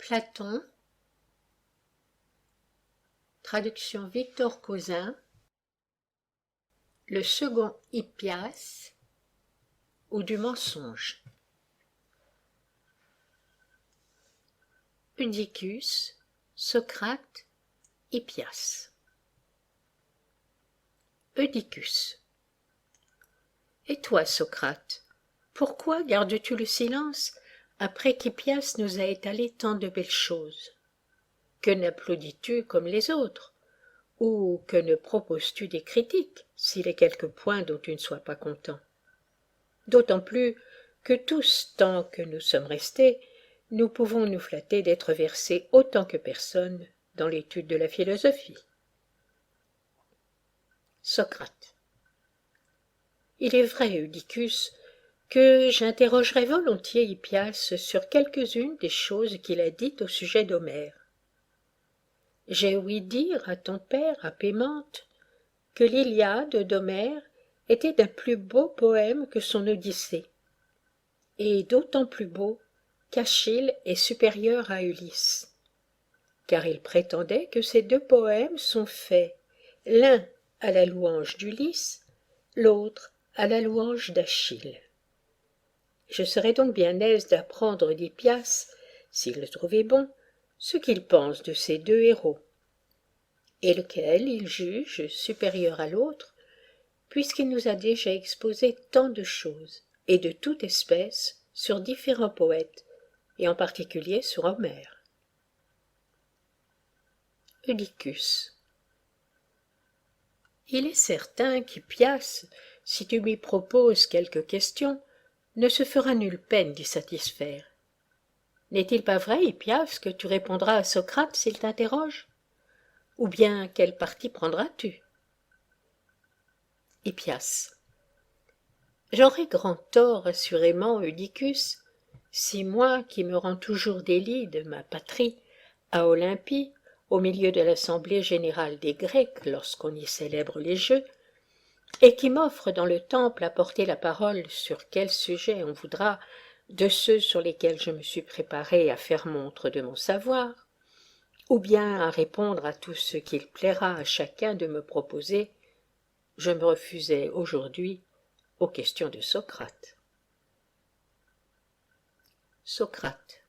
Platon, traduction Victor Cousin, le second Hippias ou du mensonge. Oedicus, Socrate, Hippias. Oedicus. Et toi, Socrate, pourquoi gardes-tu le silence après qu'Hippias nous a étalé tant de belles choses? Que n'applaudis-tu comme les autres? Ou que ne proposes-tu des critiques, s'il est quelque point dont tu ne sois pas content? D'autant plus que tous, tant que nous sommes restés, nous pouvons nous flatter d'être versés autant que personne dans l'étude de la philosophie. Socrate. Il est vrai, Oedicus, que j'interrogerais volontiers Hippias sur quelques-unes des choses qu'il a dites au sujet d'Homère. J'ai ouï dire à ton père, à Pémente, que l'Iliade d'Homère était d'un plus beau poème que son Odyssée, et d'autant plus beau qu'Achille est supérieur à Ulysse, car il prétendait que ces deux poèmes sont faits, l'un à la louange d'Ulysse, l'autre à la louange d'Achille. Je serais donc bien aise d'apprendre d'Hippias, s'il le trouvait bon, ce qu'il pense de ces deux héros, et lequel il juge supérieur à l'autre, puisqu'il nous a déjà exposé tant de choses, et de toute espèce, sur différents poètes, et en particulier sur Homère. Oedicus. Il est certain qu'Hippias, si tu lui proposes quelques questions, ne se fera nulle peine d'y satisfaire. N'est-il pas vrai, Hippias, que tu répondras à Socrate s'il t'interroge? Ou bien quel parti prendras-tu? Hippias. J'aurais grand tort, assurément, Oedicus, si moi, qui me rends toujours des Lydes, ma patrie, à Olympie, au milieu de l'assemblée générale des Grecs, lorsqu'on y célèbre les Jeux, et qui m'offre dans le temple à porter la parole sur quel sujet on voudra, de ceux sur lesquels je me suis préparé à faire montre de mon savoir, ou bien à répondre à tout ce qu'il plaira à chacun de me proposer, je me refusais aujourd'hui aux questions de Socrate. Socrate.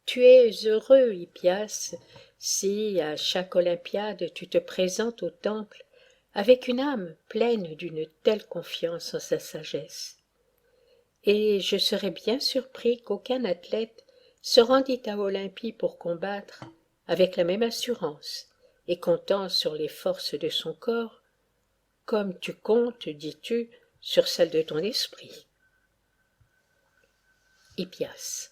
Tu es heureux, Hippias, si, à chaque Olympiade, tu te présentes au temple avec une âme pleine d'une telle confiance en sa sagesse. Et je serais bien surpris qu'aucun athlète se rendît à Olympie pour combattre avec la même assurance et comptant sur les forces de son corps, comme tu comptes, dis-tu, sur celles de ton esprit. Hippias.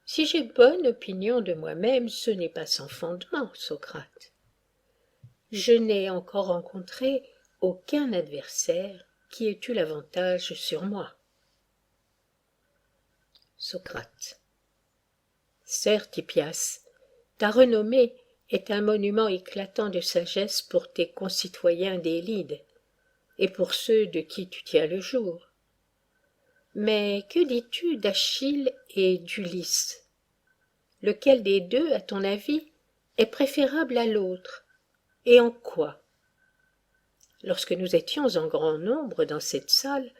Si j'ai bonne opinion de moi-même, ce n'est pas sans fondement, Socrate. Je n'ai encore rencontré aucun adversaire qui ait eu l'avantage sur moi. Socrate. Certes, Hippias, ta renommée est un monument éclatant de sagesse pour tes concitoyens des Lydes, et pour ceux de qui tu tiens le jour. Mais que dis-tu d'Achille et d'Ulysse? Lequel des deux, à ton avis, est préférable à l'autre, et en quoi? Lorsque nous étions en grand nombre dans cette salle,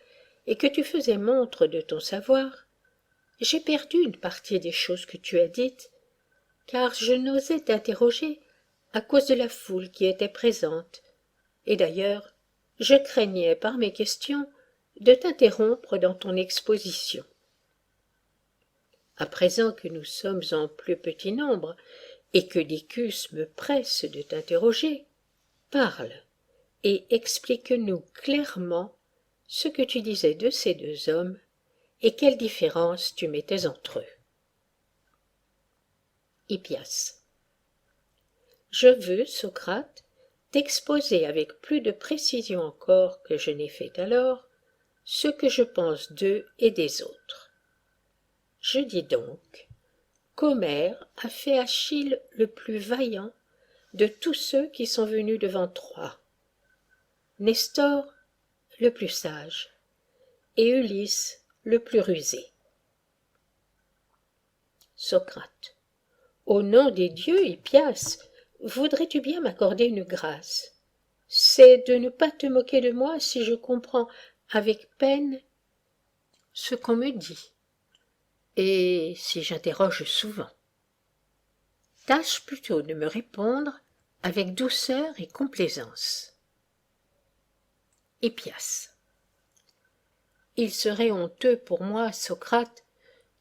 et que tu faisais montre de ton savoir, j'ai perdu une partie des choses que tu as dites, car je n'osais t'interroger à cause de la foule qui était présente, et d'ailleurs, je craignais par mes questions de t'interrompre dans ton exposition. À présent que nous sommes en plus petit nombre, et que Oedicus me presse de t'interroger, parle, et explique-nous clairement ce que tu disais de ces deux hommes, et quelle différence tu mettais entre eux. Hippias. Je veux, Socrate, t'exposer avec plus de précision encore que je n'ai fait alors, ce que je pense d'eux et des autres. Je dis donc qu'Homère a fait Achille le plus vaillant de tous ceux qui sont venus devant Troie, Nestor le plus sage, et Ulysse le plus rusé. Socrate. Au nom des dieux, Hippias, voudrais-tu bien m'accorder une grâce? C'est de ne pas te moquer de moi si je comprends avec peine ce qu'on me dit, et si j'interroge souvent. Tâche plutôt de me répondre avec douceur et complaisance. Hippias. Il serait honteux pour moi, Socrate,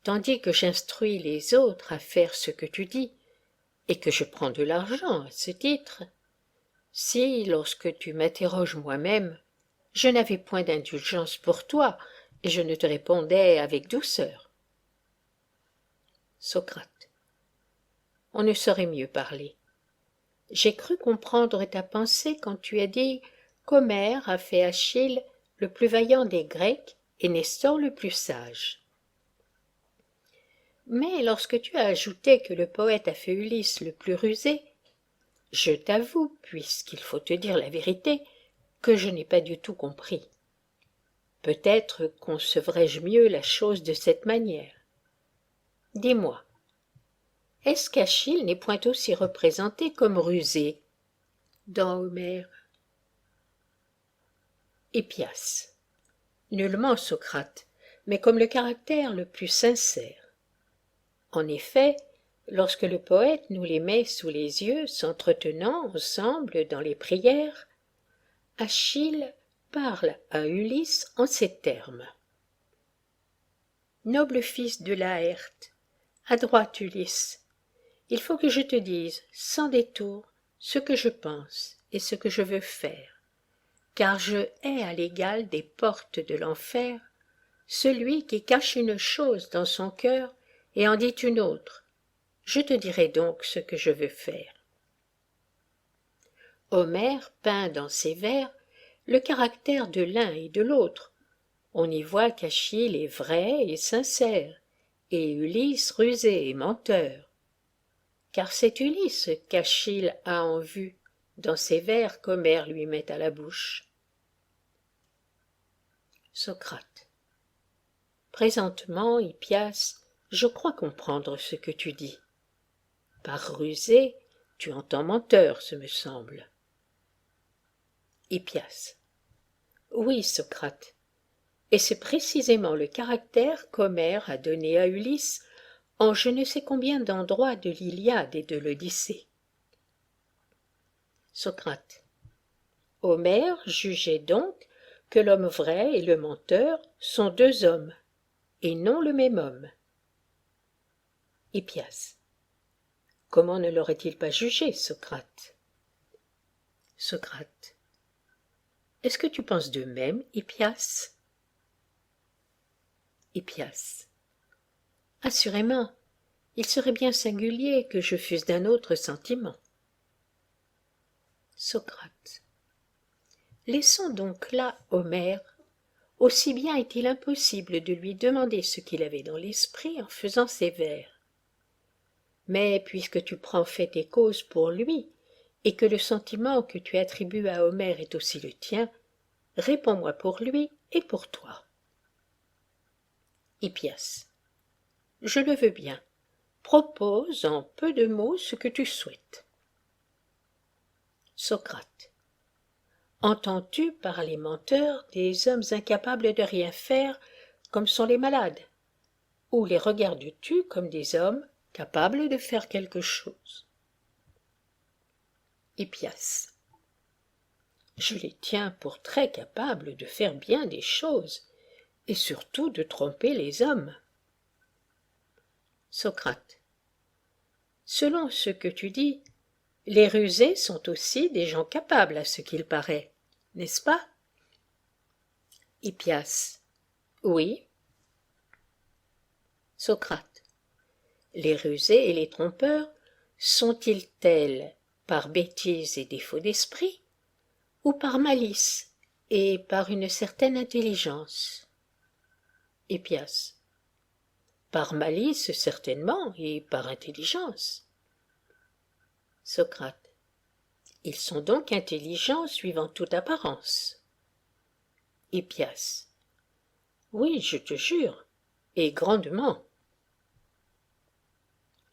tandis que j'instruis les autres à faire ce que tu dis, et que je prends de l'argent à ce titre, si, lorsque tu m'interroges moi-même, je n'avais point d'indulgence pour toi, et je ne te répondais avec douceur. Socrate. On ne saurait mieux parler. J'ai cru comprendre ta pensée quand tu as dit qu'Homère a fait Achille le plus vaillant des Grecs et Nestor le plus sage. Mais lorsque tu as ajouté que le poète a fait Ulysse le plus rusé, je t'avoue, puisqu'il faut te dire la vérité, que je n'ai pas du tout compris. Peut-être concevrais-je mieux la chose de cette manière. Dis-moi, est-ce qu'Achille n'est point aussi représenté comme rusé dans Homère? Hippias. Nullement, Socrate, mais comme le caractère le plus sincère. En effet, lorsque le poète nous les met sous les yeux, s'entretenant ensemble dans les prières, Achille parle à Ulysse en ces termes. Noble fils de Laërte, à droite Ulysse, il faut que je te dise, sans détour, ce que je pense et ce que je veux faire, car je hais à l'égal des portes de l'enfer celui qui cache une chose dans son cœur et en dit une autre. Je te dirai donc ce que je veux faire. Homère peint dans ses vers le caractère de l'un et de l'autre. On y voit qu'Achille est vrai et sincère, et Ulysse rusé et menteur. Car c'est Ulysse qu'Achille a en vue dans ses vers qu'Homère lui met à la bouche. Socrate. Présentement, Hippias, je crois comprendre ce que tu dis. Par rusé, tu entends menteur, ce me semble. Hippias. Oui, Socrate, et c'est précisément le caractère qu'Homère a donné à Ulysse en je ne sais combien d'endroits de l'Iliade et de l'Odyssée. Socrate. Homère jugeait donc que l'homme vrai et le menteur sont deux hommes, et non le même homme. Hippias. Comment ne l'aurait-il pas jugé, Socrate? Socrate. Est-ce que tu penses de même, Hippias? Hippias. Assurément, il serait bien singulier que je fusse d'un autre sentiment. Socrate. Laissons donc là Homère. Aussi bien est-il impossible de lui demander ce qu'il avait dans l'esprit en faisant ses vers. Mais puisque tu prends fait et cause pour lui, et que le sentiment que tu attribues à Homère est aussi le tien, réponds-moi pour lui et pour toi. Hippias. Je le veux bien. Propose en peu de mots ce que tu souhaites. Socrate. Entends-tu par les menteurs des hommes incapables de rien faire comme sont les malades, ou les regardes-tu comme des hommes capables de faire quelque chose? Hippias. Je les tiens pour très capables de faire bien des choses, et surtout de tromper les hommes. Socrate. Selon ce que tu dis, les rusés sont aussi des gens capables à ce qu'il paraît, n'est-ce pas? Hippias. Oui. Socrate. Les rusés et les trompeurs sont-ils tels par bêtise et défaut d'esprit, ou par malice et par une certaine intelligence? Hippias. Par malice certainement et par intelligence. Socrate. Ils sont donc intelligents suivant toute apparence. Hippias. Oui, je te jure, et grandement.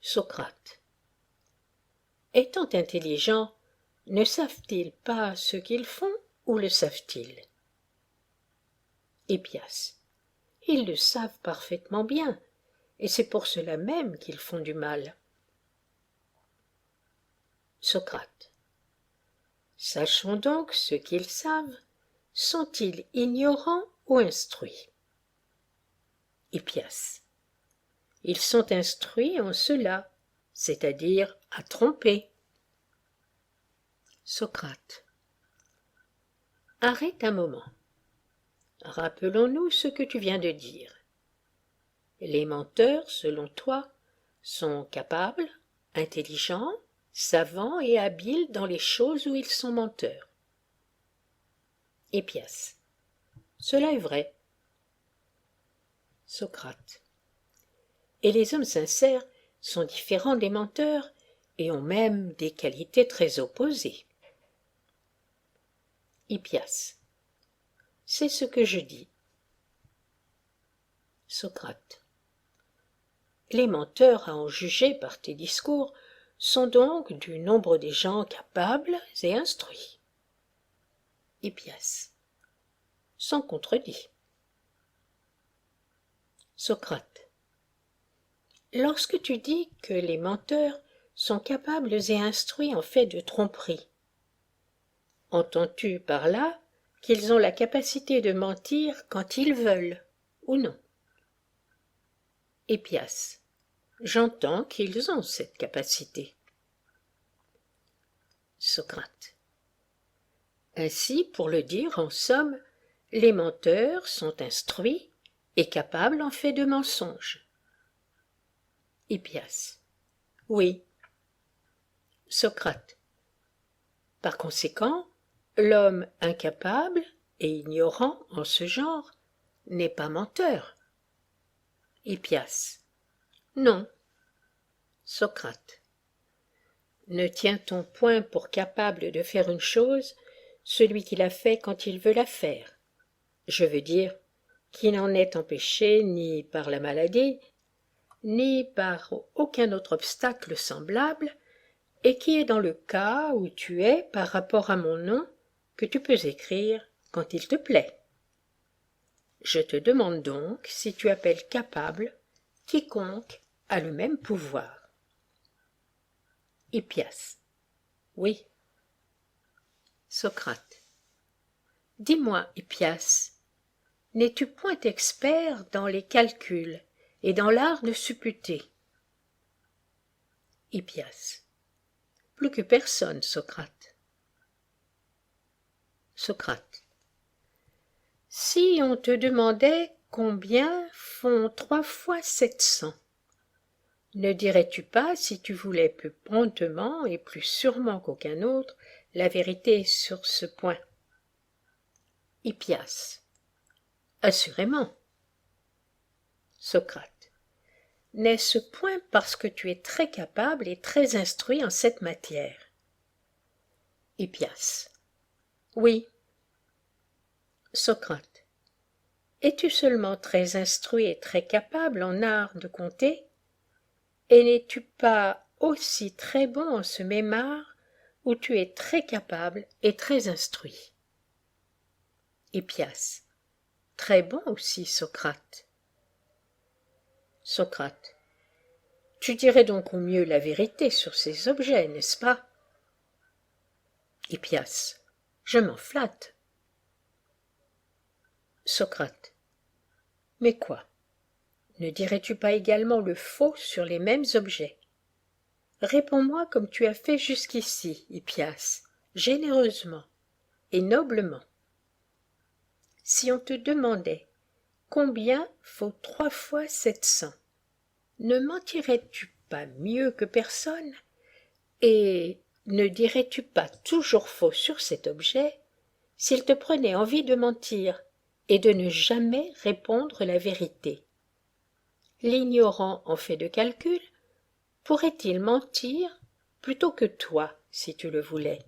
Socrate. Étant intelligents, ne savent-ils pas ce qu'ils font ou le savent-ils? Hippias. Ils le savent parfaitement bien, et c'est pour cela même qu'ils font du mal. Socrate. Sachons donc ce qu'ils savent. Sont-ils ignorants ou instruits? Hippias. Ils sont instruits en cela, c'est-à-dire à tromper. Socrate. Arrête un moment. Rappelons-nous ce que tu viens de dire. Les menteurs, selon toi, sont capables, intelligents, savants et habiles dans les choses où ils sont menteurs. Hippias. Cela est vrai. Socrate. Et les hommes sincères sont différents des menteurs et ont même des qualités très opposées. Hippias. C'est ce que je dis. Socrate. Les menteurs, à en juger par tes discours, sont donc du nombre des gens capables et instruits. Hippias. Sans contredit. Socrate. Lorsque tu dis que les menteurs sont capables et instruits en fait de tromperie, entends-tu par là qu'ils ont la capacité de mentir quand ils veulent, ou non? Hippias. J'entends qu'ils ont cette capacité. Socrate. Ainsi, pour le dire en somme, les menteurs sont instruits et capables en fait de mensonges. Hippias. Oui. Socrate. Par conséquent, l'homme incapable et ignorant en ce genre n'est pas menteur. Hippias. Non. Socrate. Ne tient-on point pour capable de faire une chose celui qui la fait quand il veut la faire? Je veux dire, qui n'en est empêché ni par la maladie, ni par aucun autre obstacle semblable, et qui est dans le cas où tu es par rapport à mon nom, que tu peux écrire quand il te plaît. Je te demande donc si tu appelles capable quiconque a le même pouvoir. Hippias. Oui. Socrate. Dis-moi, Hippias, n'es-tu point expert dans les calculs et dans l'art de supputer? Hippias. Plus que personne, Socrate. Socrate. Si on te demandait combien font 3 fois 700, ne dirais-tu pas, si tu voulais plus promptement et plus sûrement qu'aucun autre, la vérité sur ce point? Hippias. Assurément. Socrate. N'est-ce point parce que tu es très capable et très instruit en cette matière? Hippias. Oui. Socrate. Es-tu seulement très instruit et très capable en art de compter? Et n'es-tu pas aussi très bon en ce même art où tu es très capable et très instruit? Hippias. Très bon aussi, Socrate. Socrate. Tu dirais donc au mieux la vérité sur ces objets, n'est-ce pas? Hippias. Je m'en flatte. Socrate. Mais quoi? Ne dirais-tu pas également le faux sur les mêmes objets? Réponds-moi comme tu as fait jusqu'ici, Hippias, généreusement et noblement. Si on te demandait combien faut 3 fois 700, ne mentirais-tu pas mieux que personne? Et ne dirais-tu pas toujours faux sur cet objet s'il te prenait envie de mentir et de ne jamais répondre la vérité? L'ignorant en fait de calcul pourrait-il mentir plutôt que toi, si tu le voulais?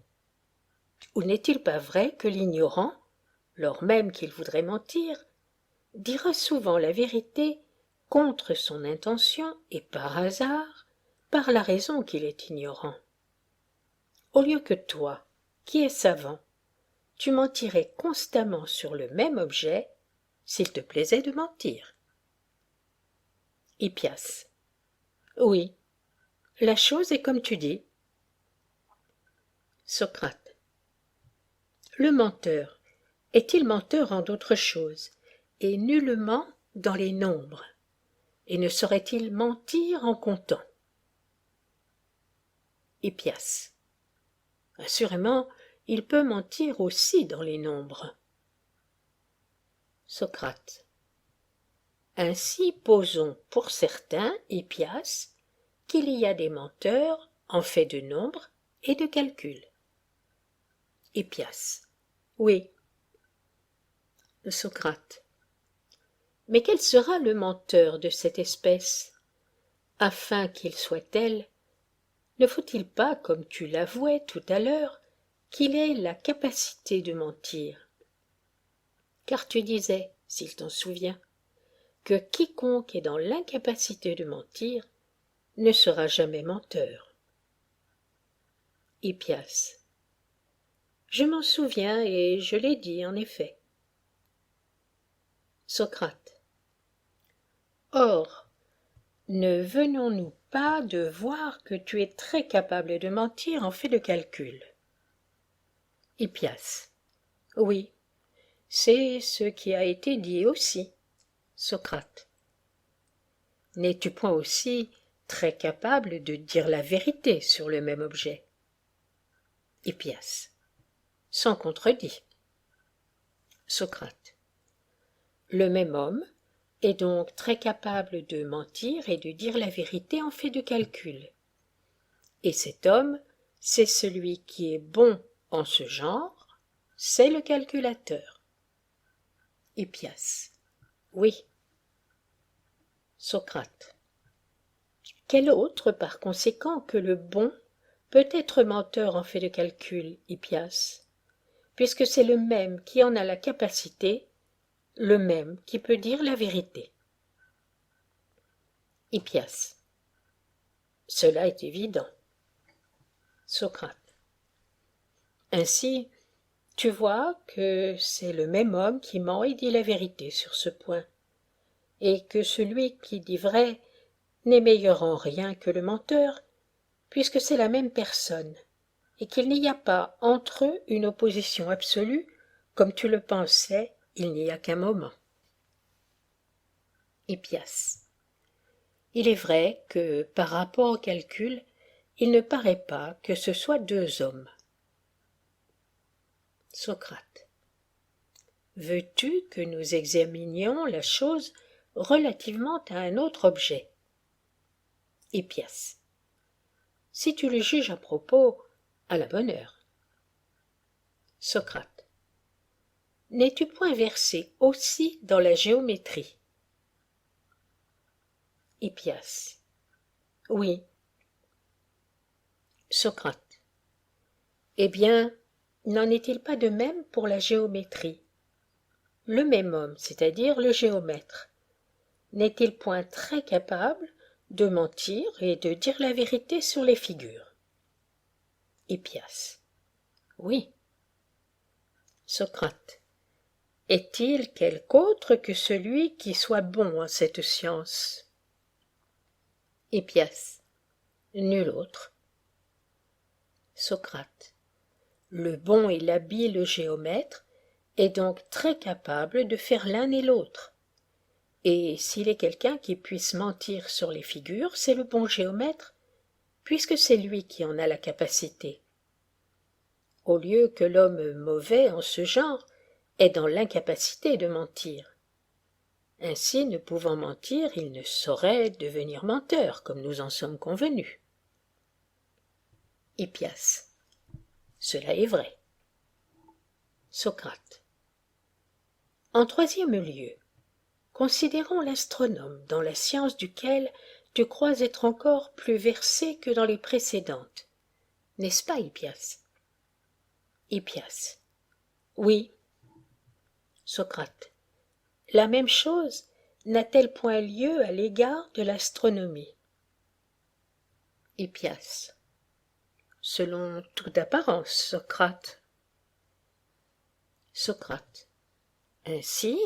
Ou n'est-il pas vrai que l'ignorant, lors même qu'il voudrait mentir, dira souvent la vérité contre son intention et par hasard, par la raison qu'il est ignorant. Au lieu que toi, qui es savant, tu mentirais constamment sur le même objet, s'il te plaisait de mentir. Hippias. Oui, la chose est comme tu dis. Socrate. Le menteur est-il menteur en d'autres choses, et nullement dans les nombres, et ne saurait-il mentir en comptant? Hippias. Assurément, il peut mentir aussi dans les nombres. Socrate. Ainsi posons pour certains, Hippias, qu'il y a des menteurs en fait de nombre et de calcul. Hippias. Oui. Socrate. Mais quel sera le menteur de cette espèce? Afin qu'il soit tel, ne faut-il pas, comme tu l'avouais tout à l'heure, qu'il ait la capacité de mentir? Car tu disais, s'il t'en souvient, que quiconque est dans l'incapacité de mentir ne sera jamais menteur. Hippias. Je m'en souviens et je l'ai dit en effet. Socrate. Or, ne venons-nous pas de voir que tu es très capable de mentir en fait de calcul? Hippias. Oui, c'est ce qui a été dit aussi. Socrate. N'es-tu point aussi très capable de dire la vérité sur le même objet? Hippias. Sans contredit. Socrate. Le même homme est donc très capable de mentir et de dire la vérité en fait de calcul. Et cet homme, c'est celui qui est bon en ce genre, c'est le calculateur. Hippias. Oui. Socrate. Quel autre, par conséquent, que le bon peut être menteur en fait de calcul, Hippias, puisque c'est le même qui en a la capacité, le même qui peut dire la vérité. Hippias. Cela est évident. Socrate. Ainsi, tu vois que c'est le même homme qui ment et dit la vérité sur ce point, et que celui qui dit vrai n'est meilleur en rien que le menteur, puisque c'est la même personne, et qu'il n'y a pas entre eux une opposition absolue, comme tu le pensais il n'y a qu'un moment. Hippias. Il est vrai que, par rapport au calcul, il ne paraît pas que ce soit deux hommes. Socrate. Veux-tu que nous examinions la chose relativement à un autre objet? Hippias. Si tu le juges à propos, à la bonne heure. Socrate. N'es-tu point versé aussi dans la géométrie? Hippias. Oui. Socrate. Eh bien, n'en est-il pas de même pour la géométrie? Le même homme, c'est-à-dire le géomètre, n'est-il point très capable de mentir et de dire la vérité sur les figures? Hippias. Oui. Socrate. Est-il quelque autre que celui qui soit bon en cette science? Hippias. Nul autre. Socrate. Le bon et l'habile géomètre est donc très capable de faire l'un et l'autre. Et s'il est quelqu'un qui puisse mentir sur les figures, c'est le bon géomètre, puisque c'est lui qui en a la capacité. Au lieu que l'homme mauvais en ce genre est dans l'incapacité de mentir. Ainsi, ne pouvant mentir, il ne saurait devenir menteur, comme nous en sommes convenus. Hippias. Cela est vrai. Socrate. En troisième lieu, considérons l'astronome, dans la science duquel tu crois être encore plus versé que dans les précédentes. N'est-ce pas, Hippias? Hippias. Oui. Socrate. La même chose n'a-t-elle point lieu à l'égard de l'astronomie? Hippias. Selon toute apparence, Socrate. Socrate. Ainsi,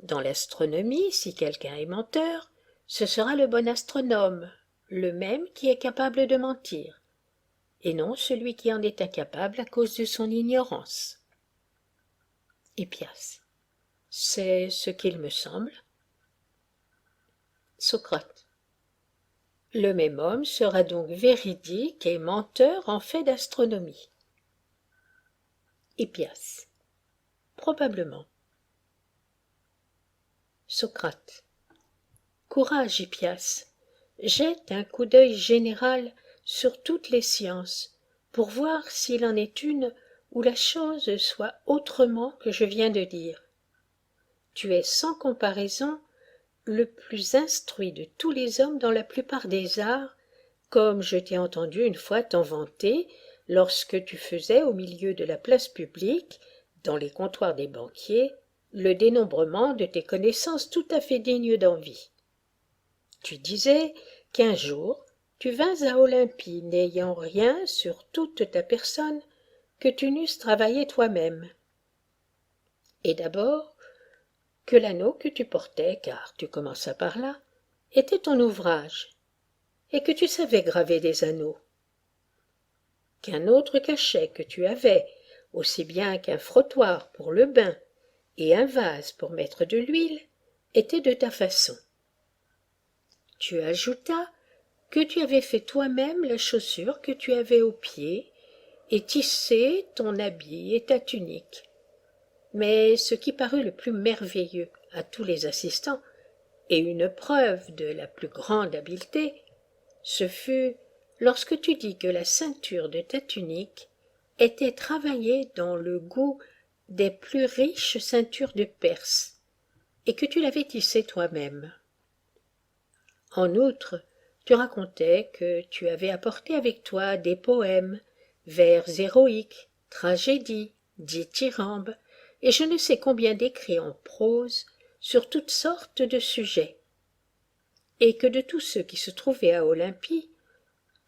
dans l'astronomie, si quelqu'un est menteur, ce sera le bon astronome, le même qui est capable de mentir, et non celui qui en est incapable à cause de son ignorance. Hippias. C'est ce qu'il me semble. Socrate. Le même homme sera donc véridique et menteur en fait d'astronomie. Hippias. Probablement. Socrate. Courage, Hippias. Jette un coup d'œil général sur toutes les sciences, pour voir s'il en est une où la chose soit autrement que je viens de dire. Tu es sans comparaison le plus instruit de tous les hommes dans la plupart des arts, comme je t'ai entendu une fois t'en vanter lorsque tu faisais au milieu de la place publique, dans les comptoirs des banquiers, le dénombrement de tes connaissances tout à fait dignes d'envie. Tu disais qu'un jour tu vins à Olympie n'ayant rien sur toute ta personne que tu n'eusses travaillé toi-même. Et d'abord, que l'anneau que tu portais, car tu commenças par là, était ton ouvrage, et que tu savais graver des anneaux. Qu'un autre cachet que tu avais, aussi bien qu'un frottoir pour le bain et un vase pour mettre de l'huile, était de ta façon. Tu ajoutas que tu avais fait toi-même la chaussure que tu avais aux pieds, et tissé ton habit et ta tunique. Mais ce qui parut le plus merveilleux à tous les assistants, et une preuve de la plus grande habileté, ce fut lorsque tu dis que la ceinture de ta tunique était travaillée dans le goût des plus riches ceintures de Perse, et que tu l'avais tissée toi-même. En outre, tu racontais que tu avais apporté avec toi des poèmes, vers héroïques, tragédies, dithyrambes, et je ne sais combien d'écrits en prose sur toutes sortes de sujets, et que de tous ceux qui se trouvaient à Olympie,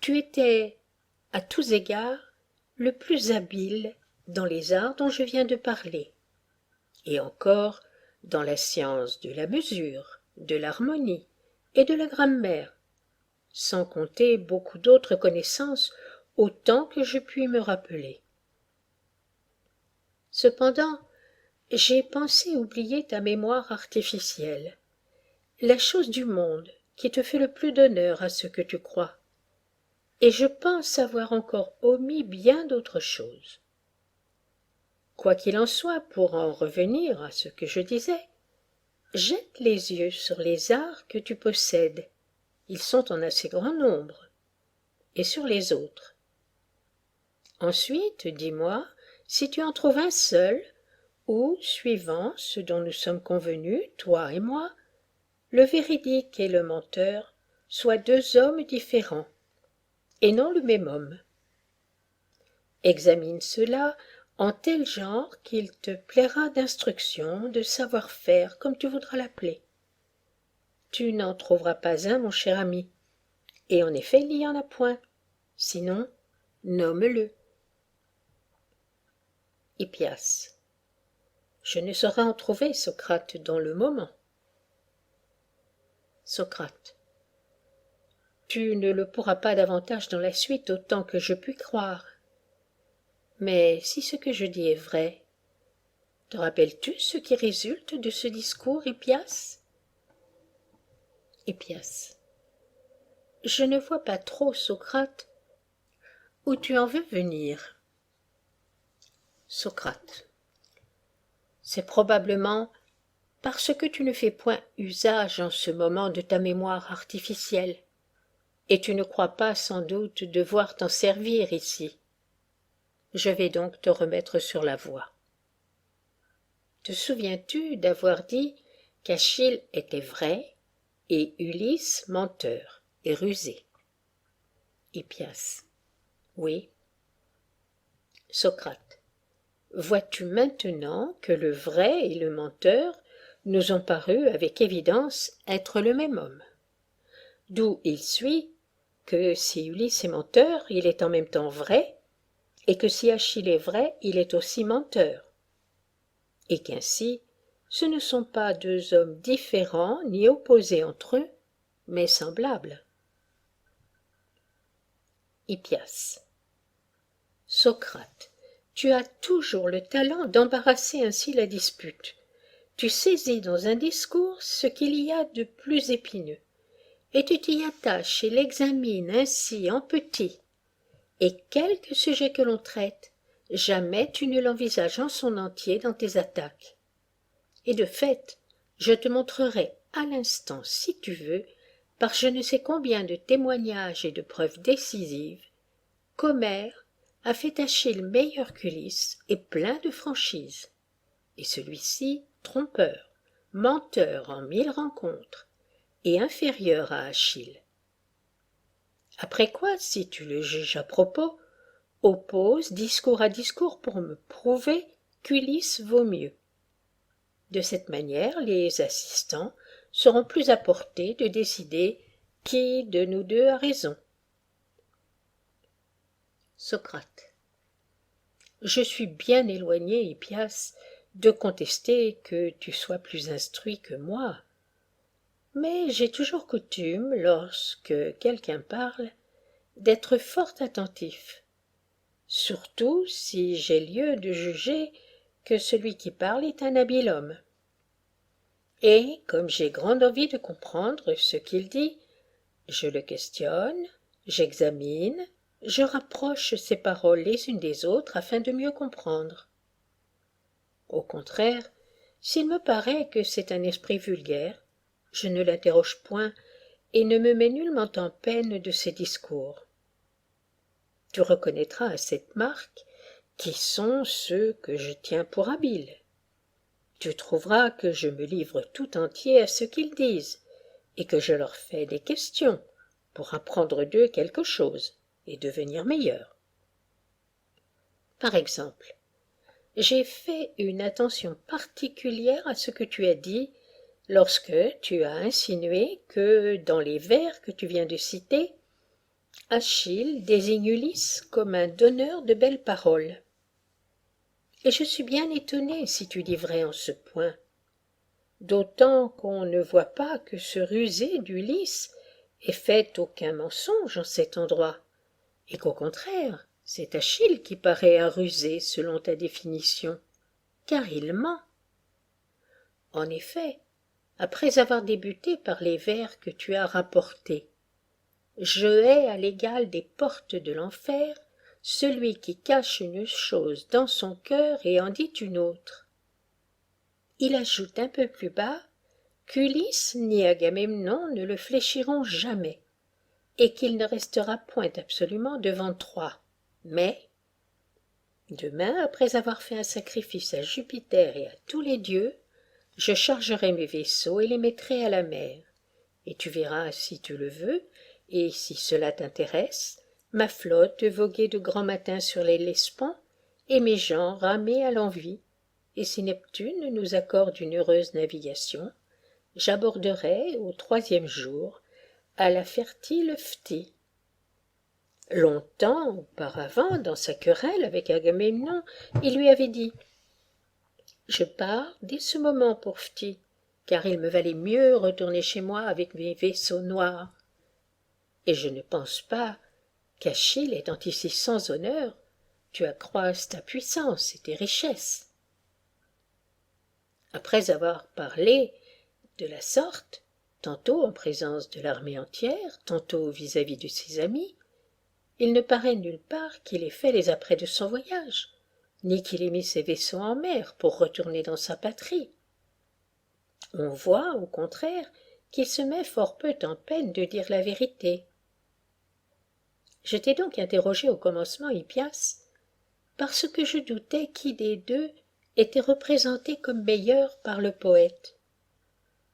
tu étais, à tous égards, le plus habile dans les arts dont je viens de parler, et encore dans la science de la mesure, de l'harmonie et de la grammaire, sans compter beaucoup d'autres connaissances autant que je puis me rappeler. Cependant, j'ai pensé oublier ta mémoire artificielle, la chose du monde qui te fait le plus d'honneur à ce que tu crois, et je pense avoir encore omis bien d'autres choses. Quoi qu'il en soit, pour en revenir à ce que je disais, jette les yeux sur les arts que tu possèdes, ils sont en assez grand nombre, et sur les autres. Ensuite, dis-moi si tu en trouves un seul, où, suivant ce dont nous sommes convenus, toi et moi, le véridique et le menteur soient deux hommes différents, et non le même homme. Examine cela en tel genre qu'il te plaira d'instruction, de savoir-faire, comme tu voudras l'appeler. Tu n'en trouveras pas un, mon cher ami, et en effet il n'y en a point, sinon nomme-le. Hippias. Je ne saurais en trouver, Socrate, dans le moment. Socrate. Tu ne le pourras pas davantage dans la suite autant que je puis croire. Mais si ce que je dis est vrai, te rappelles-tu ce qui résulte de ce discours, Hippias? Hippias. Je ne vois pas trop, Socrate, où tu en veux venir. Socrate. C'est probablement parce que tu ne fais point usage en ce moment de ta mémoire artificielle, et tu ne crois pas sans doute devoir t'en servir ici. Je vais donc te remettre sur la voie. Te souviens-tu d'avoir dit qu'Achille était vrai et Ulysse menteur et rusé? Hippias. Oui. Socrate. Vois-tu maintenant que le vrai et le menteur nous ont paru avec évidence être le même homme, d'où il suit que si Ulysse est menteur, il est en même temps vrai, et que si Achille est vrai, il est aussi menteur, et qu'ainsi ce ne sont pas deux hommes différents ni opposés entre eux, mais semblables. Hippias. Socrate, tu as toujours le talent d'embarrasser ainsi la dispute. Tu saisis dans un discours ce qu'il y a de plus épineux, et tu t'y attaches et l'examines ainsi en petit. Et quelque sujet que l'on traite, jamais tu ne l'envisages en son entier dans tes attaques. Et de fait, je te montrerai à l'instant, si tu veux, par je ne sais combien de témoignages et de preuves décisives, qu'Homère a fait Achille meilleur qu'Ulysse et plein de franchise, et celui-ci trompeur, menteur en 1000 rencontres, et inférieur à Achille. Après quoi, si tu le juges à propos, oppose discours à discours pour me prouver qu'Ulysse vaut mieux. De cette manière, les assistants seront plus à portée de décider qui de nous deux a raison. Socrate. Je suis bien éloigné, Hippias, de contester que tu sois plus instruit que moi. Mais j'ai toujours coutume, lorsque quelqu'un parle, d'être fort attentif, surtout si j'ai lieu de juger que celui qui parle est un habile homme. Et, comme j'ai grande envie de comprendre ce qu'il dit, je le questionne, j'examine, je rapproche ses paroles les unes des autres afin de mieux comprendre. Au contraire, s'il me paraît que c'est un esprit vulgaire, je ne l'interroge point et ne me mets nullement en peine de ses discours. Tu reconnaîtras à cette marque qui sont ceux que je tiens pour habiles. Tu trouveras que je me livre tout entier à ce qu'ils disent, et que je leur fais des questions pour apprendre d'eux quelque chose et devenir meilleur. Par exemple, j'ai fait une attention particulière à ce que tu as dit lorsque tu as insinué que, dans les vers que tu viens de citer, Achille désigne Ulysse comme un donneur de belles paroles. Et je suis bien étonné si tu dis vrai en ce point, d'autant qu'on ne voit pas que ce rusé d'Ulysse ait fait aucun mensonge en cet endroit, et qu'au contraire, c'est Achille qui paraît un rusé selon ta définition, car il ment. En effet, après avoir débuté par les vers que tu as rapportés, je hais à l'égal des portes de l'enfer celui qui cache une chose dans son cœur et en dit une autre. Il ajoute un peu plus bas qu'Ulysse ni Agamemnon ne le fléchiront jamais, et qu'il ne restera point absolument devant Troie. Mais, demain, après avoir fait un sacrifice à Jupiter et à tous les dieux, je chargerai mes vaisseaux et les mettrai à la mer, et tu verras, si tu le veux, et si cela t'intéresse, ma flotte voguer de grand matin sur l'Hellespont, et mes gens ramer à l'envi, et si Neptune nous accorde une heureuse navigation, j'aborderai au 3e jour à la fertile Phthie. Longtemps auparavant, dans sa querelle avec Agamemnon, il lui avait dit « Je pars dès ce moment pour Phthie, car il me valait mieux retourner chez moi avec mes vaisseaux noirs. Et je ne pense pas qu'Achille étant ici sans honneur, tu accroisses ta puissance et tes richesses. » Après avoir parlé de la sorte, tantôt en présence de l'armée entière, tantôt vis-à-vis de ses amis, il ne paraît nulle part qu'il ait fait les apprêts de son voyage, ni qu'il ait mis ses vaisseaux en mer pour retourner dans sa patrie. On voit, au contraire, qu'il se met fort peu en peine de dire la vérité. Je t'ai donc interrogé au commencement, Hippias, parce que je doutais qui des deux était représenté comme meilleur par le poète,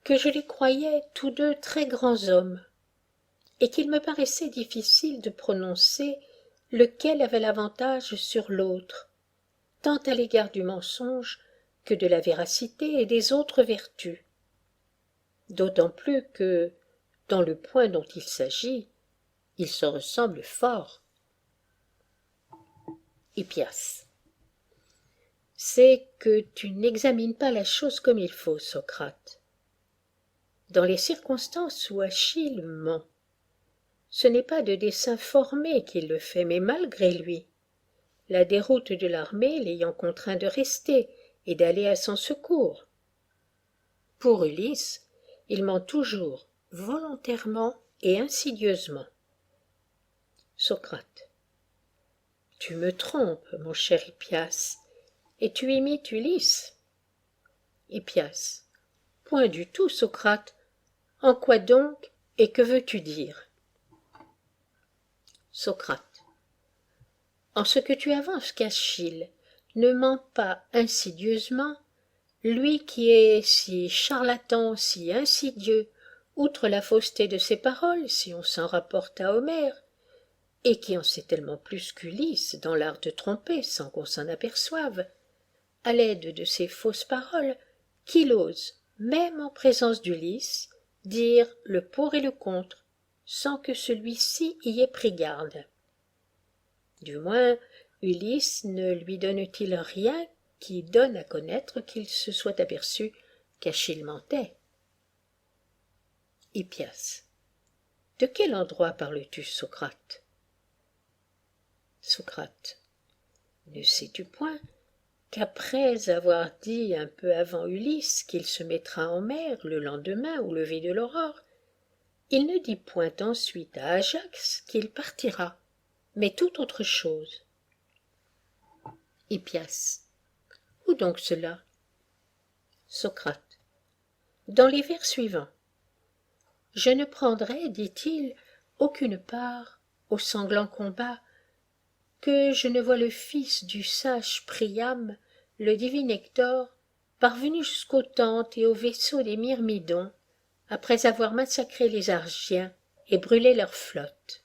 que je les croyais tous deux très grands hommes, et qu'il me paraissait difficile de prononcer lequel avait l'avantage sur l'autre, tant à l'égard du mensonge que de la véracité et des autres vertus. D'autant plus que, dans le point dont il s'agit, Ils se ressemblent fort. Hippias. C'est que tu n'examines pas la chose comme il faut, Socrate. Dans les circonstances où Achille ment, ce n'est pas de dessein formé qu'il le fait, mais malgré lui, la déroute de l'armée l'ayant contraint de rester et d'aller à son secours. Pour Ulysse, il ment toujours, volontairement et insidieusement. Socrate. Tu me trompes, mon cher Hippias, et tu imites Ulysse. Hippias. Point du tout, Socrate. En quoi donc, et que veux-tu dire? Socrate. En ce que tu avances qu'Achille ne ment pas insidieusement, lui qui est si charlatan, si insidieux, outre la fausseté de ses paroles, si on s'en rapporte à Homère, et qui en sait tellement plus qu'Ulysse dans l'art de tromper sans qu'on s'en aperçoive, à l'aide de ses fausses paroles, qu'il ose, même en présence d'Ulysse, dire le pour et le contre, sans que celui-ci y ait pris garde. Du moins, Ulysse ne lui donne-t-il rien qui donne à connaître qu'il se soit aperçu qu'Achille mentait. Hippias. De quel endroit parles-tu, Socrate? Socrate. Ne sais-tu point qu'après avoir dit un peu avant Ulysse qu'il se mettra en mer le lendemain au lever de l'aurore, il ne dit point ensuite à Ajax qu'il partira, mais tout autre chose. Hippias. Où donc cela? Socrate. Dans les vers suivants. Je ne prendrai, dit-il, aucune part au sanglant combat, que je ne vois le fils du sage Priam, le divin Hector, parvenu jusqu'aux tentes et au vaisseau des Myrmidons, après avoir massacré les Argiens et brûlé leur flotte.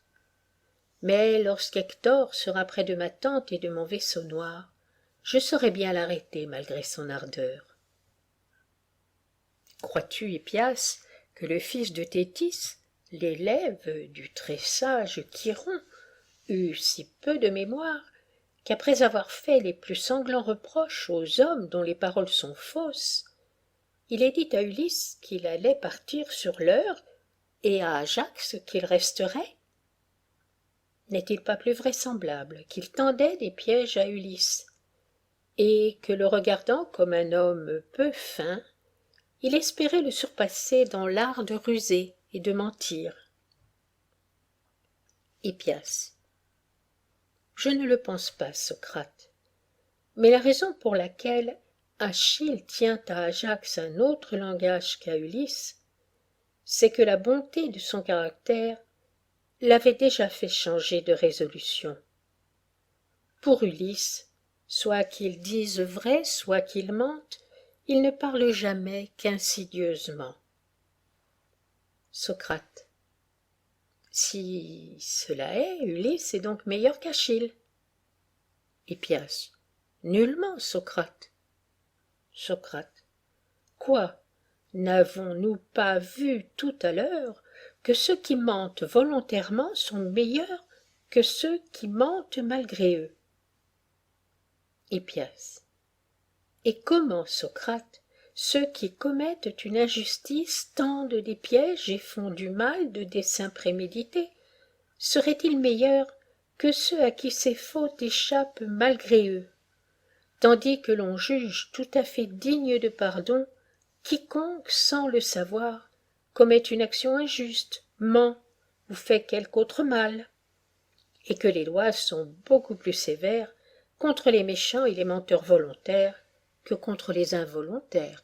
Mais lorsqu'Hector sera près de ma tente et de mon vaisseau noir, je saurai bien l'arrêter malgré son ardeur. Crois-tu, Hippias, que le fils de Thétis, l'élève du très sage Chiron, eut si peu de mémoire qu'après avoir fait les plus sanglants reproches aux hommes dont les paroles sont fausses, il ait dit à Ulysse qu'il allait partir sur l'heure et à Ajax qu'il resterait? N'est-il pas plus vraisemblable qu'il tendait des pièges à Ulysse, et que le regardant comme un homme peu fin, il espérait le surpasser dans l'art de ruser et de mentir? Hippias. Je ne le pense pas, Socrate, mais la raison pour laquelle Achille tient à Ajax un autre langage qu'à Ulysse, c'est que la bonté de son caractère l'avait déjà fait changer de résolution. Pour Ulysse, soit qu'il dise vrai, soit qu'il mente, il ne parle jamais qu'insidieusement. Socrate. Si cela est, Ulysse est donc meilleur qu'Achille. Hippias. Nullement, Socrate. Socrate. Quoi? N'avons-nous pas vu tout à l'heure que ceux qui mentent volontairement sont meilleurs que ceux qui mentent malgré eux? Hippias. Et comment, Socrate, ceux qui commettent une injustice tendent des pièges et font du mal de dessein prémédité, seraient-ils meilleurs que ceux à qui ces fautes échappent malgré eux, tandis que l'on juge tout à fait digne de pardon quiconque, sans le savoir, commet une action injuste, ment ou fait quelque autre mal, et que les lois sont beaucoup plus sévères contre les méchants et les menteurs volontaires que contre les involontaires.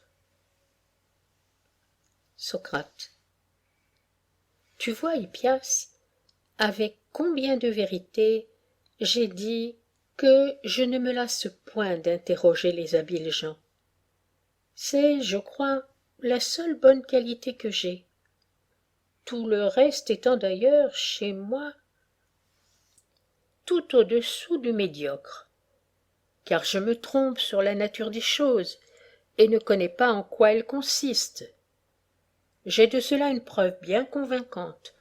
Socrate. Tu vois, Hippias, avec combien de vérité j'ai dit que je ne me lasse point d'interroger les habiles gens. C'est, je crois, la seule bonne qualité que j'ai, tout le reste étant d'ailleurs chez moi tout au-dessous du médiocre, car je me trompe sur la nature des choses et ne connais pas en quoi elles consistent. J'ai de cela une preuve bien convaincante,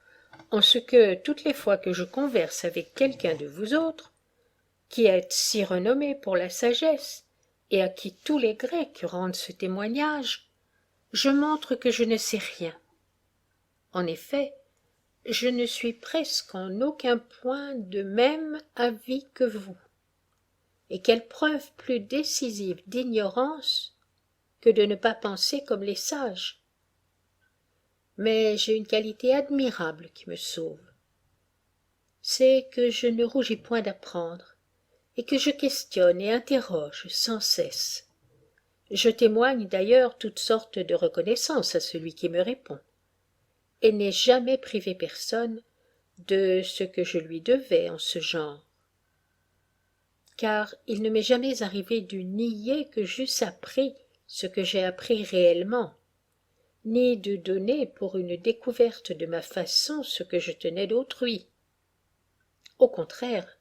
en ce que toutes les fois que je converse avec quelqu'un de vous autres, qui êtes si renommé pour la sagesse, et à qui tous les Grecs rendent ce témoignage, je montre que je ne sais rien. En effet, je ne suis presque en aucun point de même avis que vous. Et quelle preuve plus décisive d'ignorance que de ne pas penser comme les sages? Mais j'ai une qualité admirable qui me sauve. C'est que je ne rougis point d'apprendre, et que je questionne et interroge sans cesse. Je témoigne d'ailleurs toutes sortes de reconnaissance à celui qui me répond, et n'ai jamais privé personne de ce que je lui devais en ce genre. Car il ne m'est jamais arrivé de nier que j'eusse appris ce que j'ai appris réellement, ni de donner pour une découverte de ma façon ce que je tenais d'autrui. Au contraire,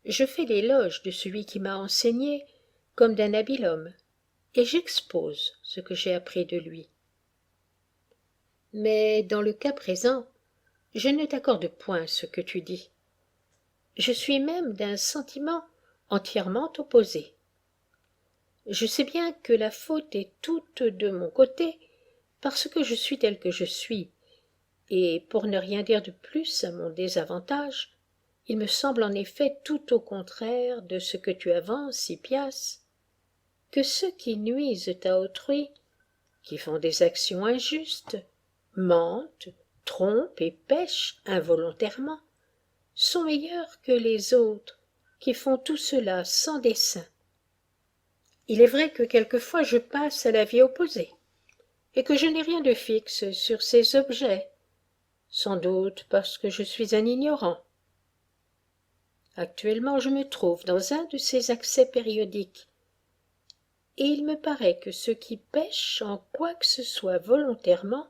je fais l'éloge de celui qui m'a enseigné comme d'un habile homme, et j'expose ce que j'ai appris de lui. Mais dans le cas présent, je ne t'accorde point ce que tu dis. Je suis même d'un sentiment entièrement opposé. Je sais bien que la faute est toute de mon côté, parce que je suis tel que je suis, et pour ne rien dire de plus à mon désavantage, il me semble en effet tout au contraire de ce que tu avances, Hippias, que ceux qui nuisent à autrui, qui font des actions injustes, mentent, trompent et pêchent involontairement, sont meilleurs que les autres, qui font tout cela sans dessein. Il est vrai que quelquefois je passe à l'avis opposé, et que je n'ai rien de fixe sur ces objets, sans doute parce que je suis un ignorant. Actuellement je me trouve dans un de ces accès périodiques, et il me paraît que ceux qui pêchent en quoi que ce soit volontairement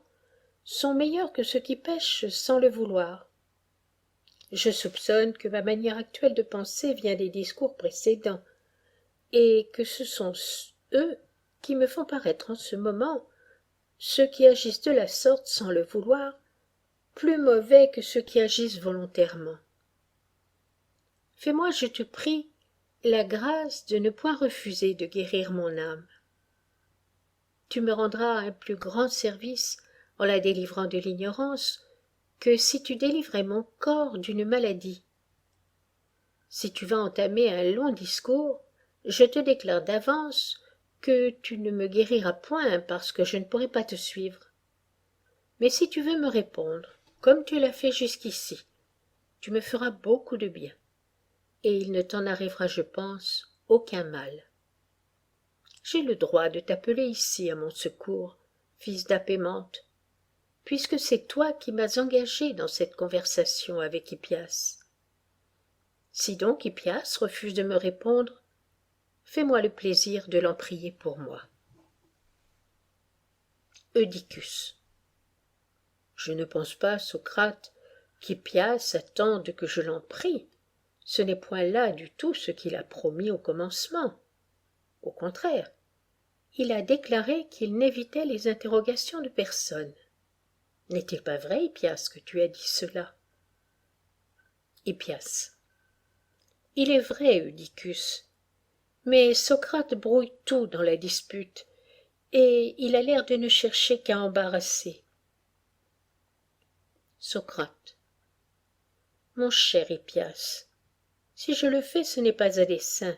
sont meilleurs que ceux qui pêchent sans le vouloir. Je soupçonne que ma manière actuelle de penser vient des discours précédents, et que ce sont eux qui me font paraître en ce moment, ceux qui agissent de la sorte sans le vouloir, plus mauvais que ceux qui agissent volontairement. Fais-moi, je te prie, la grâce de ne point refuser de guérir mon âme. Tu me rendras un plus grand service en la délivrant de l'ignorance que si tu délivrais mon corps d'une maladie. Si tu vas entamer un long discours, je te déclare d'avance que tu ne me guériras point parce que je ne pourrai pas te suivre. Mais si tu veux me répondre, comme tu l'as fait jusqu'ici, tu me feras beaucoup de bien, et il ne t'en arrivera, je pense, aucun mal. J'ai le droit de t'appeler ici à mon secours, fils d'Apémente, puisque c'est toi qui m'as engagé dans cette conversation avec Hippias. Si donc Hippias refuse de me répondre, fais-moi le plaisir de l'en prier pour moi. Eudicus. Je ne pense pas, Socrate, qu'Hippias attende que je l'en prie. Ce n'est point là du tout ce qu'il a promis au commencement. Au contraire, il a déclaré qu'il n'évitait les interrogations de personne. N'est-il pas vrai, Hippias, que tu as dit cela? Hippias. Il est vrai, Eudicus, mais Socrate brouille tout dans la dispute, et il a l'air de ne chercher qu'à embarrasser. Socrate. Mon cher Hippias, si je le fais, ce n'est pas à dessein,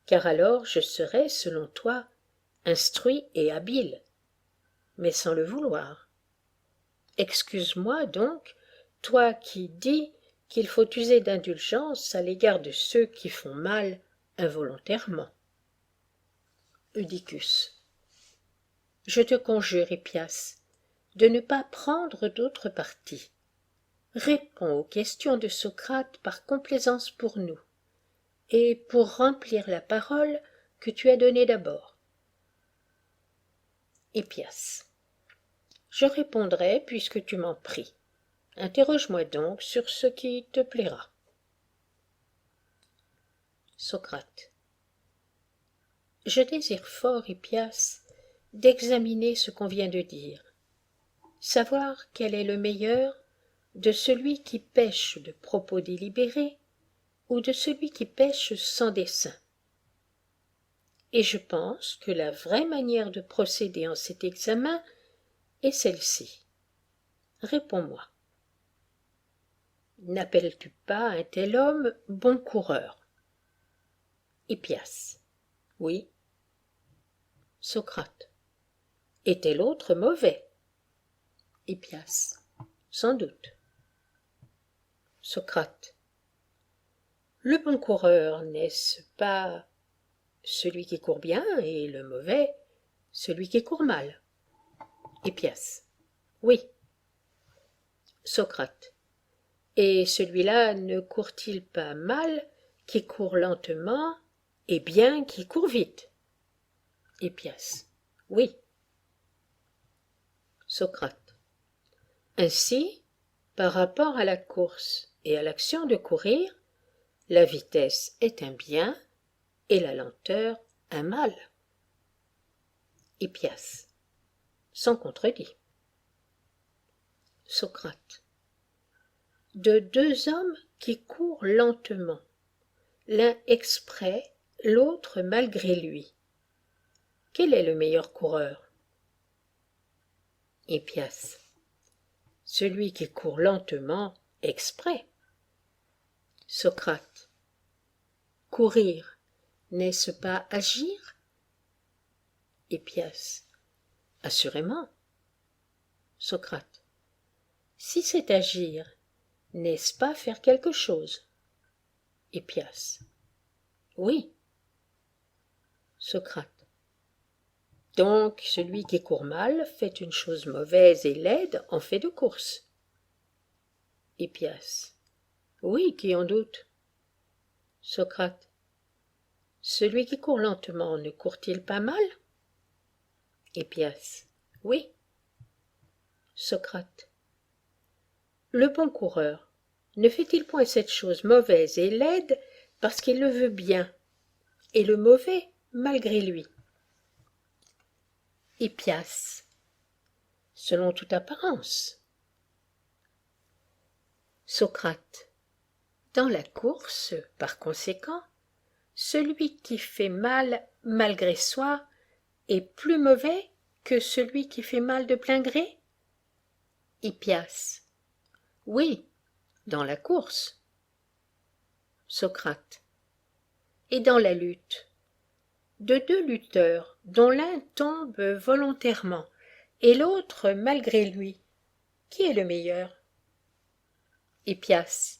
car alors je serais, selon toi, instruit et habile, mais sans le vouloir. Excuse-moi donc, toi qui dis qu'il faut user d'indulgence à l'égard de ceux qui font mal involontairement. Eudicus. Je te conjure, Hippias, de ne pas prendre d'autre parti. Réponds aux questions de Socrate par complaisance pour nous, et pour remplir la parole que tu as donnée d'abord. Hippias. Je répondrai puisque tu m'en pries. Interroge-moi donc sur ce qui te plaira. Socrate. Je désire fort, Hippias, d'examiner ce qu'on vient de dire, savoir quel est le meilleur, de celui qui pêche de propos délibérés ou de celui qui pêche sans dessein. Et je pense que la vraie manière de procéder en cet examen est celle-ci. Réponds-moi. N'appelles-tu pas un tel homme bon coureur? Hippias. Oui. Socrate. Et tel autre mauvais? Hippias. Sans doute. Socrate. Le bon coureur, n'est-ce pas celui qui court bien, et le mauvais, celui qui court mal? Hippias. Oui. Socrate. Et celui-là ne court-il pas mal qui court lentement et bien qui court vite? Hippias. Oui. Socrate. Ainsi, par rapport à la course et à l'action de courir, la vitesse est un bien et la lenteur un mal. Hippias. Sans contredit. Socrate. De deux hommes qui courent lentement, l'un exprès, l'autre malgré lui, quel est le meilleur coureur? Hippias. Celui qui court lentement exprès. Socrate. Courir, n'est-ce pas agir? Hippias. Assurément. Socrate. Si c'est agir, n'est-ce pas faire quelque chose? Hippias. Oui. Socrate. Donc celui qui court mal fait une chose mauvaise et laide en fait de course. Hippias. Oui, qui en doute? Socrate. Celui qui court lentement ne court-il pas mal? Hippias. Oui. Socrate. Le bon coureur ne fait-il point cette chose mauvaise et laide parce qu'il le veut bien, et le mauvais malgré lui? Hippias. Selon toute apparence. Socrate. Dans la course, par conséquent, celui qui fait mal malgré soi est plus mauvais que celui qui fait mal de plein gré? Hippias. Oui, dans la course. Socrate. Et dans la lutte? De deux lutteurs, dont l'un tombe volontairement et l'autre malgré lui, qui est le meilleur? Hippias.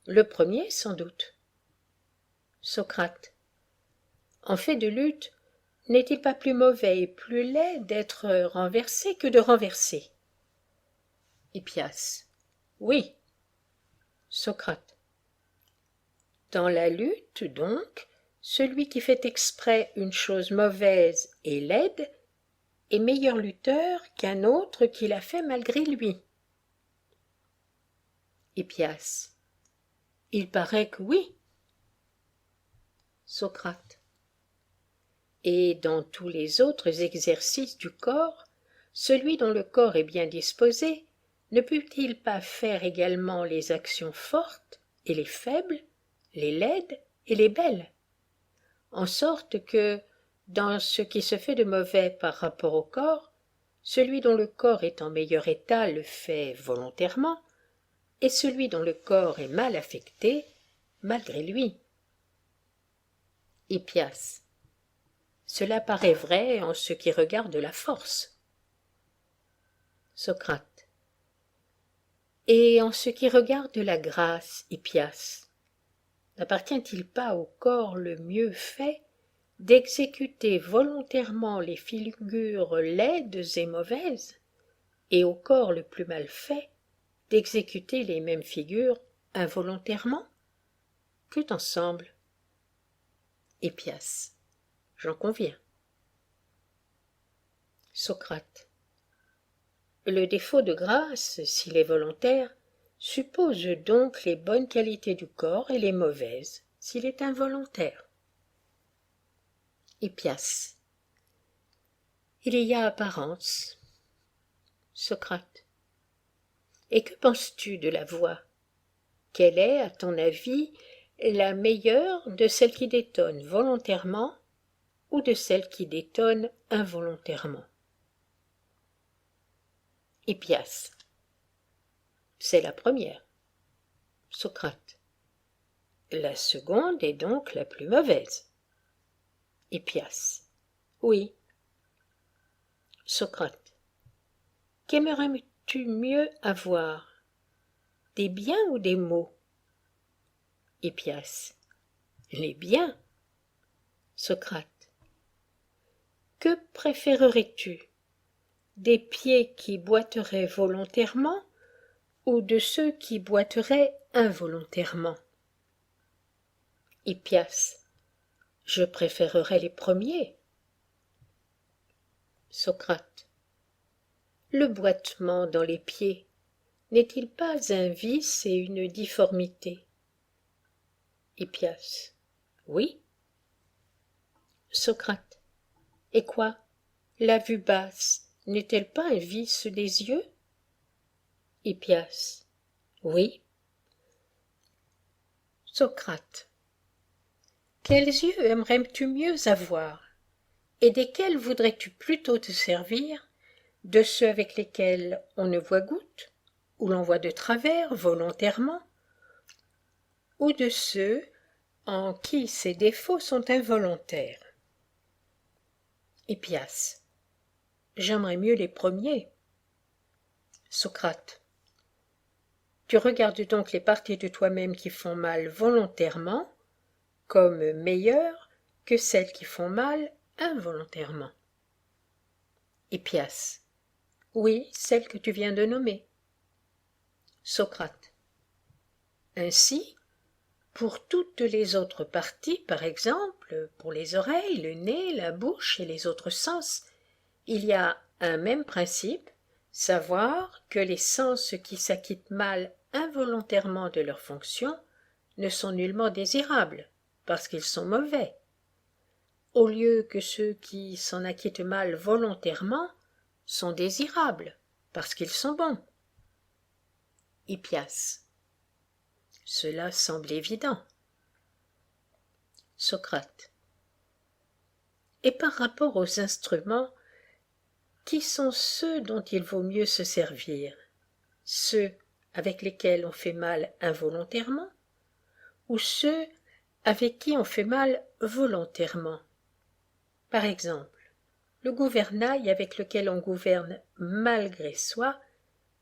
Le premier, sans doute. Socrate. En fait de lutte, n'est-il pas plus mauvais et plus laid d'être renversé que de renverser? Hippias. Oui. Socrate. Dans la lutte, donc, celui qui fait exprès une chose mauvaise et laide est meilleur lutteur qu'un autre qui l'a fait malgré lui. Hippias. Il paraît que oui. Socrate. Et dans tous les autres exercices du corps, celui dont le corps est bien disposé ne peut-il pas faire également les actions fortes et les faibles, les laides et les belles, en sorte que, dans ce qui se fait de mauvais par rapport au corps, celui dont le corps est en meilleur état le fait volontairement, et celui dont le corps est mal affecté, malgré lui. Hippias. Cela paraît vrai en ce qui regarde la force. Socrate. Et en ce qui regarde la grâce, Hippias, n'appartient-il pas au corps le mieux fait d'exécuter volontairement les figures laides et mauvaises, et au corps le plus mal fait d'exécuter les mêmes figures involontairement? Que t'en semble? Hippias. J'en conviens. Socrate. Le défaut de grâce, s'il est volontaire, suppose donc les bonnes qualités du corps et les mauvaises, s'il est involontaire. Hippias. Il y a apparence. Socrate. Et que penses-tu de la voix? Quelle est, à ton avis, la meilleure de celles qui détonnent volontairement ou de celles qui détonnent involontairement? Hippias. C'est la première. Socrate. La seconde est donc la plus mauvaise. Hippias. Oui. Socrate. Qu'aimerais-tu mieux avoir? Des biens ou des maux? Hippias. Les biens. Socrate. Que préférerais-tu? Des pieds qui boiteraient volontairement ou de ceux qui boiteraient involontairement? Hippias. Je préférerais les premiers. Socrate. Le boitement dans les pieds n'est-il pas un vice et une difformité? Hippias. Oui. Socrate. Et quoi? La vue basse n'est-elle pas un vice des yeux? Hippias. Oui. Socrate. Quels yeux aimerais-tu mieux avoir? Et desquels voudrais-tu plutôt te servir? De ceux avec lesquels on ne voit goutte, ou l'on voit de travers volontairement, ou de ceux en qui ces défauts sont involontaires? Hippias. J'aimerais mieux les premiers. Socrate. Tu regardes donc les parties de toi-même qui font mal volontairement comme meilleures que celles qui font mal involontairement. Hippias. Oui, celles que tu viens de nommer. Socrate. Ainsi, pour toutes les autres parties, par exemple, pour les oreilles, le nez, la bouche et les autres sens, il y a un même principe, savoir que les sens qui s'acquittent mal involontairement de leurs fonctions ne sont nullement désirables, parce qu'ils sont mauvais, au lieu que ceux qui s'en acquittent mal volontairement sont désirables, parce qu'ils sont bons. Hippias. Cela semble évident. Socrate. Et par rapport aux instruments, qui sont ceux dont il vaut mieux se servir? Ceux avec lesquels on fait mal involontairement ou ceux avec qui on fait mal volontairement? Par exemple, le gouvernail avec lequel on gouverne malgré soi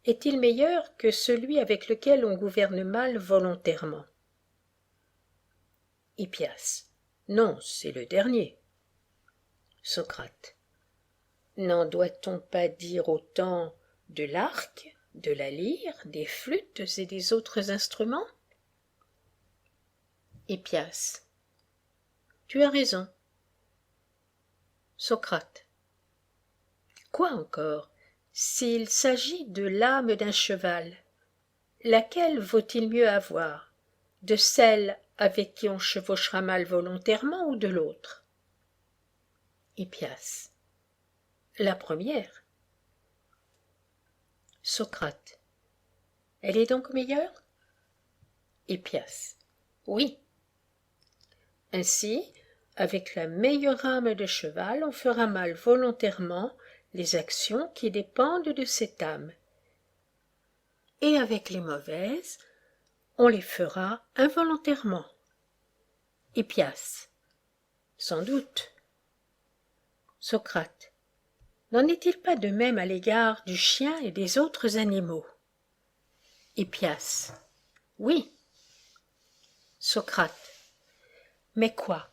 est-il meilleur que celui avec lequel on gouverne mal volontairement? Hippias. Non, c'est le dernier. Socrate. N'en doit-on pas dire autant de l'arc, de la lyre, des flûtes et des autres instruments? Hippias. Tu as raison. Socrate. Quoi encore? S'il s'agit de l'âme d'un cheval, laquelle vaut-il mieux avoir? De celle avec qui on chevauchera mal volontairement ou de l'autre? Hippias. La première. Socrate. Elle est donc meilleure? Hippias. Oui. Ainsi, avec la meilleure âme de cheval, on fera mal volontairement les actions qui dépendent de cette âme. Et avec les mauvaises, on les fera involontairement. Hippias. Sans doute. Socrate. N'en est-il pas de même à l'égard du chien et des autres animaux? Hippias. Oui. Socrate. Mais quoi?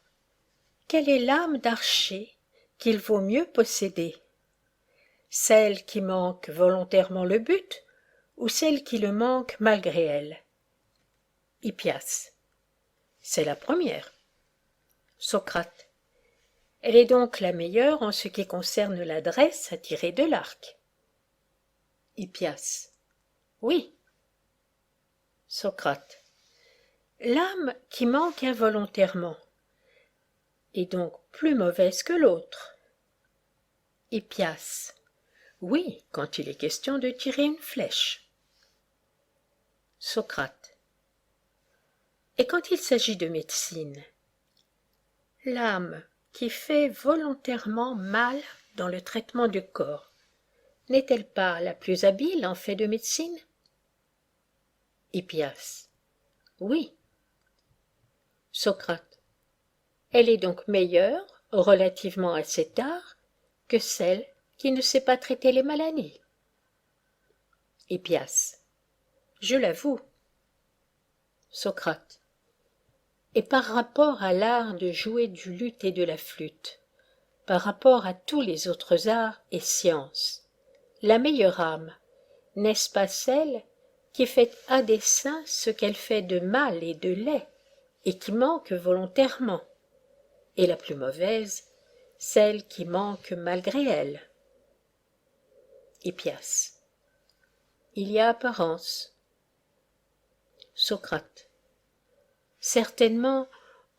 Quelle est l'âme d'archer qu'il vaut mieux posséder? Celle qui manque volontairement le but ou celle qui le manque malgré elle? Hippias. C'est la première. Socrate. Elle est donc la meilleure en ce qui concerne l'adresse à tirer de l'arc. Hippias. Oui. Socrate. L'âme qui manque involontairement est donc plus mauvaise que l'autre. Hippias. Oui, quand il est question de tirer une flèche. Socrate. Et quand il s'agit de médecine, l'âme qui fait volontairement mal dans le traitement du corps, n'est-elle pas la plus habile en fait de médecine? Hippias. Oui. Socrate. Elle est donc meilleure, relativement à cet art, que celle qui ne sait pas traiter les maladies. Hippias. Je l'avoue. Socrate. Et par rapport à l'art de jouer du luth et de la flûte, par rapport à tous les autres arts et sciences, la meilleure âme, n'est-ce pas celle qui fait à dessein ce qu'elle fait de mal et de laid, et qui manque volontairement, et la plus mauvaise, celle qui manque malgré elle? Hippias. Il y a apparence. Socrate. Certainement,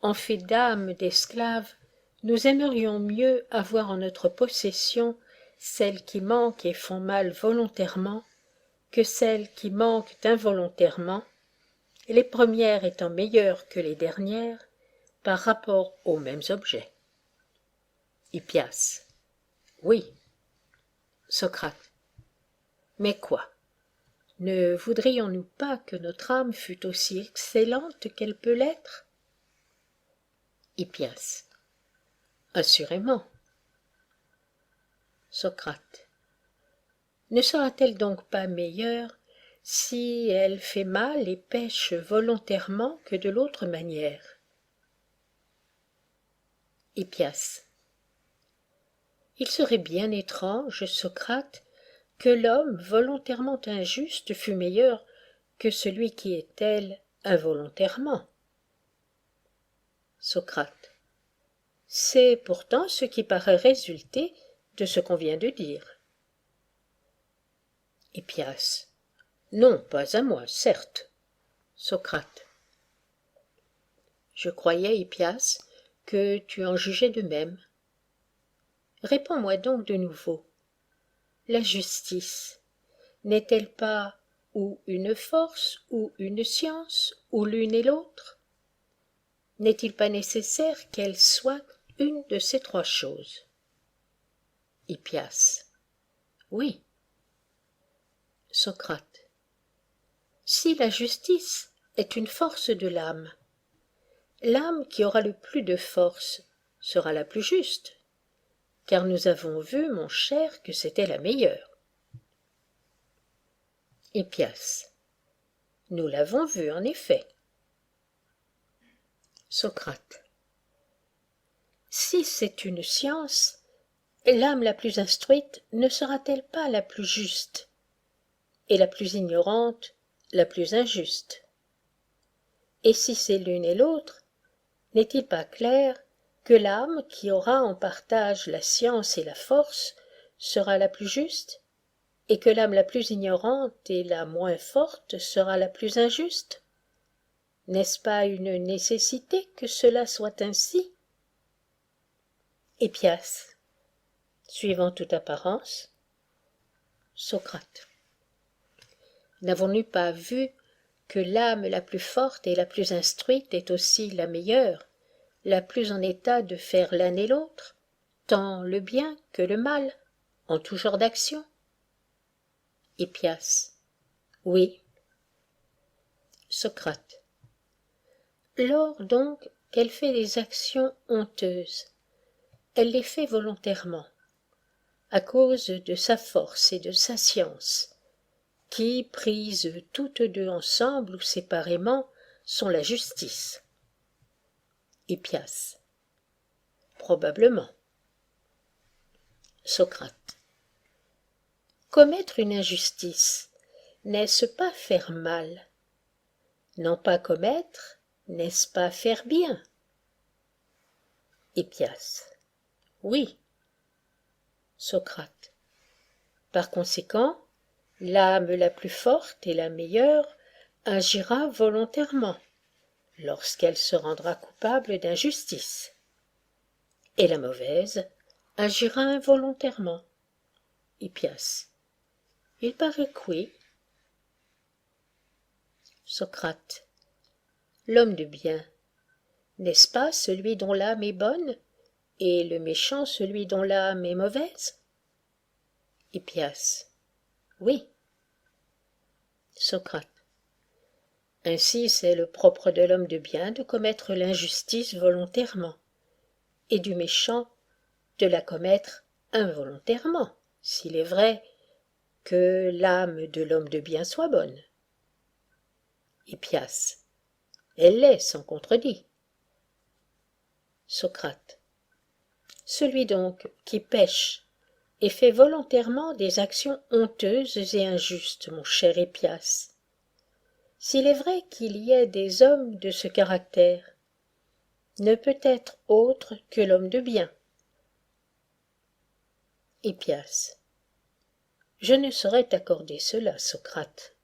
en fait d'âme d'esclave, nous aimerions mieux avoir en notre possession celles qui manquent et font mal volontairement que celles qui manquent involontairement, les premières étant meilleures que les dernières par rapport aux mêmes objets. Hippias. Oui. Socrate. Mais quoi? Ne voudrions-nous pas que notre âme fût aussi excellente qu'elle peut l'être? Hippias. Assurément. Socrate. Ne sera-t-elle donc pas meilleure si elle fait mal et pêche volontairement que de l'autre manière? Hippias. Il serait bien étrange, Socrate, que l'homme volontairement injuste fût meilleur que celui qui est tel involontairement. Socrate. C'est pourtant ce qui paraît résulter de ce qu'on vient de dire. Hippias. Non, pas à moi, certes. Socrate. Je croyais, Hippias, que tu en jugeais de même. Réponds-moi donc de nouveau. La justice n'est-elle pas ou une force ou une science ou l'une et l'autre? N'est-il pas nécessaire qu'elle soit une de ces trois choses? Hippias. Oui. Socrate. Si la justice est une force de l'âme, l'âme qui aura le plus de force sera la plus juste, car nous avons vu, mon cher, que c'était la meilleure. Hippias. Nous l'avons vu, en effet. Socrate. Si c'est une science, l'âme la plus instruite ne sera-t-elle pas la plus juste, et la plus ignorante la plus injuste? Et si c'est l'une et l'autre, n'est-il pas clair que l'âme qui aura en partage la science et la force sera la plus juste, et que l'âme la plus ignorante et la moins forte sera la plus injuste? N'est-ce pas une nécessité que cela soit ainsi? Hippias. Suivant toute apparence. Socrate. N'avons-nous pas vu que l'âme la plus forte et la plus instruite est aussi la meilleure, la plus en état de faire l'un et l'autre, tant le bien que le mal, en tout genre d'action? Hippias. Oui. Socrate. Lors donc qu'elle fait des actions honteuses, elle les fait volontairement, à cause de sa force et de sa science, qui, prises toutes deux ensemble ou séparément, sont la justice. Hippias. Probablement. Socrate. Commettre une injustice, n'est-ce pas faire mal? Non pas commettre, n'est-ce pas faire bien? Hippias. Oui. Socrate. Par conséquent, l'âme la plus forte et la meilleure agira volontairement, lorsqu'elle se rendra coupable d'injustice, et la mauvaise agira involontairement. Hippias. Il paraît que oui. Socrate. L'homme de bien, n'est-ce pas celui dont l'âme est bonne, et le méchant celui dont l'âme est mauvaise? Hippias. Oui. Socrate. Ainsi c'est le propre de l'homme de bien de commettre l'injustice volontairement, et du méchant de la commettre involontairement, s'il est vrai que l'âme de l'homme de bien soit bonne. Hippias. Elle l'est sans contredit. Socrate. Celui donc qui pêche et fait volontairement des actions honteuses et injustes, mon cher Hippias, s'il est vrai qu'il y ait des hommes de ce caractère, ne peut être autre que l'homme de bien. Hippias. Je ne saurais t'accorder cela, Socrate.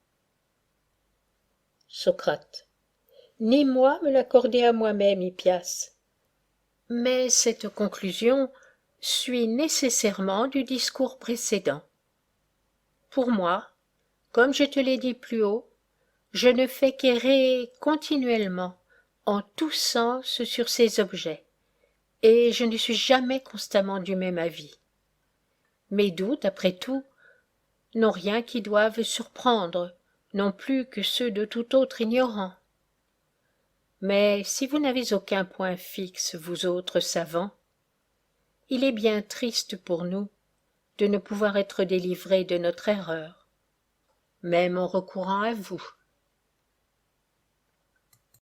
Socrate. Ni moi me l'accorder à moi-même, Hippias. Mais cette conclusion suit nécessairement du discours précédent. Pour moi, comme je te l'ai dit plus haut, je ne fais qu'errer continuellement en tous sens sur ces objets, et je ne suis jamais constamment du même avis. Mes doutes, après tout, n'ont rien qui doive surprendre, non plus que ceux de tout autre ignorant. Mais si vous n'avez aucun point fixe, vous autres savants, il est bien triste pour nous de ne pouvoir être délivrés de notre erreur, même en recourant à vous.